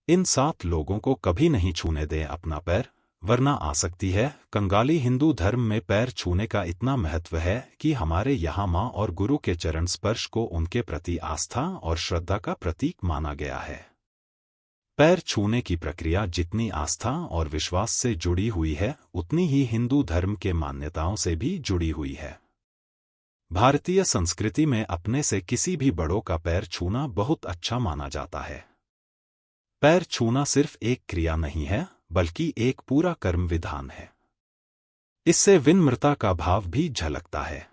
इन 7 लोगों को कभी नहीं छूने दें अपना पैर, वरना आ सकती है कंगाली। हिंदू धर्म में पैर छूने का इतना महत्व है कि हमारे यहाँ माँ और गुरु के चरण स्पर्श को उनके प्रति आस्था और श्रद्धा का प्रतीक माना गया है। पैर छूने की प्रक्रिया जितनी आस्था और विश्वास से जुड़ी हुई है, उतनी ही हिंदू धर्म के मान्यताओं से भी जुड़ी हुई है। भारतीय संस्कृति में अपने से किसी भी बड़ों का पैर छूना बहुत अच्छा माना जाता है। पैर छूना सिर्फ एक क्रिया नहीं है, बल्कि एक पूरा कर्म विधान है। इससे विनम्रता का भाव भी झलकता है।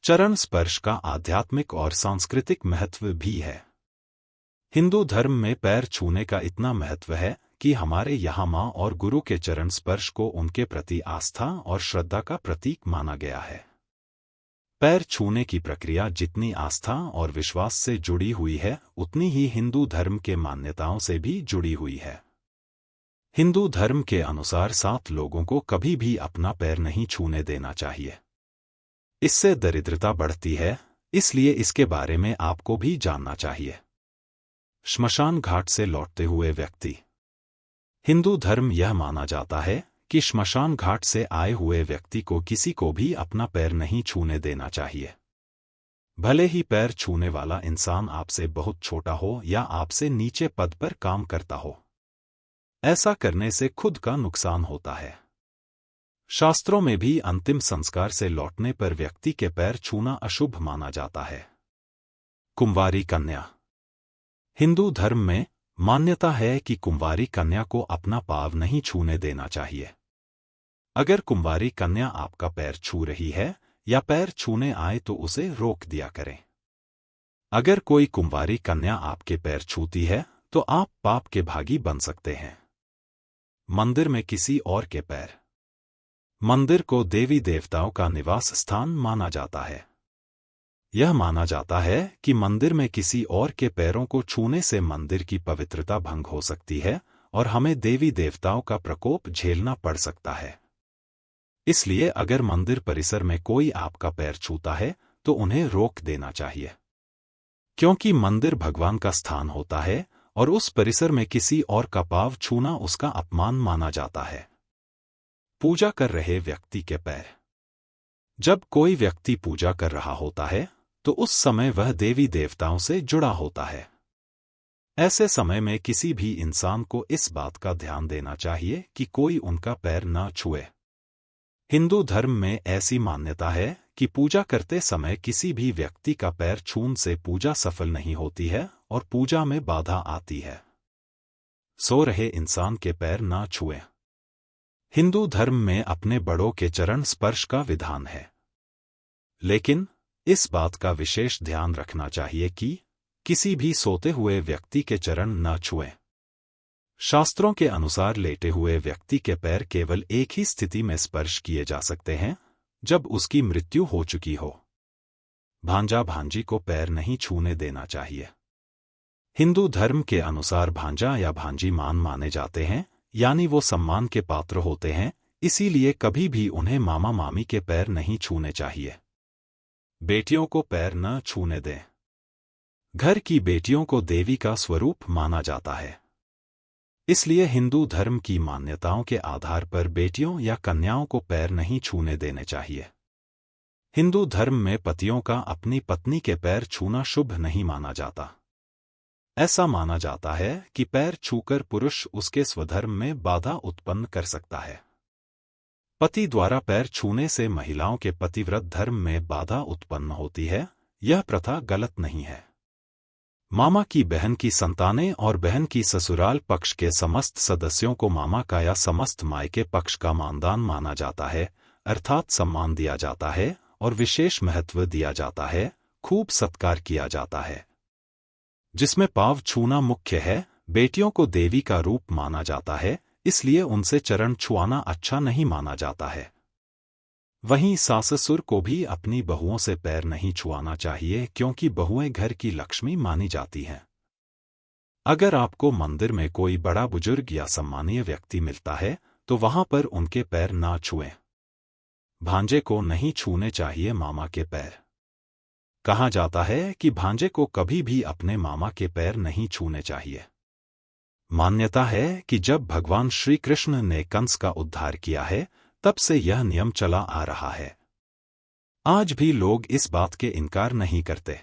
चरण स्पर्श का आध्यात्मिक और सांस्कृतिक महत्व भी है। हिंदू धर्म में पैर छूने का इतना महत्व है कि हमारे यहाँ माँ और गुरु के चरण स्पर्श को उनके प्रति आस्था और श्रद्धा का प्रतीक माना गया है। पैर छूने की प्रक्रिया जितनी आस्था और विश्वास से जुड़ी हुई है, उतनी ही हिंदू धर्म के मान्यताओं से भी जुड़ी हुई है। हिंदू धर्म के अनुसार 7 लोगों को कभी भी अपना पैर नहीं छूने देना चाहिए। इससे दरिद्रता बढ़ती है, इसलिए इसके बारे में आपको भी जानना चाहिए। श्मशान घाट से लौटते हुए व्यक्ति। हिंदू धर्म यह माना जाता है कि श्मशान घाट से आए हुए व्यक्ति को किसी को भी अपना पैर नहीं छूने देना चाहिए। भले ही पैर छूने वाला इंसान आपसे बहुत छोटा हो या आपसे नीचे पद पर काम करता हो, ऐसा करने से खुद का नुकसान होता है। शास्त्रों में भी अंतिम संस्कार से लौटने पर व्यक्ति के पैर छूना अशुभ माना जाता है। कुंवारी कन्या। हिंदू धर्म में मान्यता है कि कुंवारी कन्या को अपना पाँव नहीं छूने देना चाहिए। अगर कुंवारी कन्या आपका पैर छू रही है या पैर छूने आए तो उसे रोक दिया करें। अगर कोई कुंवारी कन्या आपके पैर छूती है तो आप पाप के भागी बन सकते हैं। मंदिर में किसी और के पैर। मंदिर को देवी देवताओं का निवास स्थान माना जाता है। यह माना जाता है कि मंदिर में किसी और के पैरों को छूने से मंदिर की पवित्रता भंग हो सकती है और हमें देवी देवताओं का प्रकोप झेलना पड़ सकता है। इसलिए अगर मंदिर परिसर में कोई आपका पैर छूता है तो उन्हें रोक देना चाहिए, क्योंकि मंदिर भगवान का स्थान होता है और उस परिसर में किसी और का पाँव छूना उसका अपमान माना जाता है। पूजा कर रहे व्यक्ति के पैर। जब कोई व्यक्ति पूजा कर रहा होता है तो उस समय वह देवी देवताओं से जुड़ा होता है। ऐसे समय में किसी भी इंसान को इस बात का ध्यान देना चाहिए कि कोई उनका पैर न छुए। हिंदू धर्म में ऐसी मान्यता है कि पूजा करते समय किसी भी व्यक्ति का पैर छूने से पूजा सफल नहीं होती है और पूजा में बाधा आती है। सो रहे इंसान के पैर न छुएं। हिंदू धर्म में अपने बड़ों के चरण स्पर्श का विधान है, लेकिन इस बात का विशेष ध्यान रखना चाहिए कि किसी भी सोते हुए व्यक्ति के चरण न छुएं। शास्त्रों के अनुसार लेटे हुए व्यक्ति के पैर केवल एक ही स्थिति में स्पर्श किए जा सकते हैं, जब उसकी मृत्यु हो चुकी हो। भांजा भांजी को पैर नहीं छूने देना चाहिए। हिंदू धर्म के अनुसार भांजा या भांजी मान माने जाते हैं, यानी वो सम्मान के पात्र होते हैं, इसीलिए कभी भी उन्हें मामा मामी के पैर नहीं छूने चाहिए। बेटियों को पैर न छूने दें। घर की बेटियों को देवी का स्वरूप माना जाता है, इसलिए हिंदू धर्म की मान्यताओं के आधार पर बेटियों या कन्याओं को पैर नहीं छूने देने चाहिए। हिंदू धर्म में पतियों का अपनी पत्नी के पैर छूना शुभ नहीं माना जाता। ऐसा माना जाता है कि पैर छूकर पुरुष उसके स्वधर्म में बाधा उत्पन्न कर सकता है। पति द्वारा पैर छूने से महिलाओं के पतिव्रत धर्म में बाधा उत्पन्न होती है। यह प्रथा गलत नहीं है। मामा की बहन की संतानें और बहन की ससुराल पक्ष के समस्त सदस्यों को मामा का या समस्त मायके पक्ष का मानदान माना जाता है, अर्थात सम्मान दिया जाता है और विशेष महत्व दिया जाता है, खूब सत्कार किया जाता है। जिसमें पाँव छूना मुख्य है। बेटियों को देवी का रूप माना जाता है, इसलिए उनसे चरण छुआना अच्छा नहीं माना जाता है। वहीं सास-ससुर को भी अपनी बहुओं से पैर नहीं छुआना चाहिए, क्योंकि बहुएं घर की लक्ष्मी मानी जाती हैं। अगर आपको मंदिर में कोई बड़ा बुजुर्ग या सम्मानीय व्यक्ति मिलता है तो वहां पर उनके पैर ना छुएं। भांजे को नहीं छूने चाहिए मामा के पैर। कहा जाता है कि भांजे को कभी भी अपने मामा के पैर नहीं छूने चाहिए। मान्यता है कि जब भगवान श्री कृष्ण ने कंस का उद्धार किया है, तब से यह नियम चला आ रहा है। आज भी लोग इस बात के इनकार नहीं करते।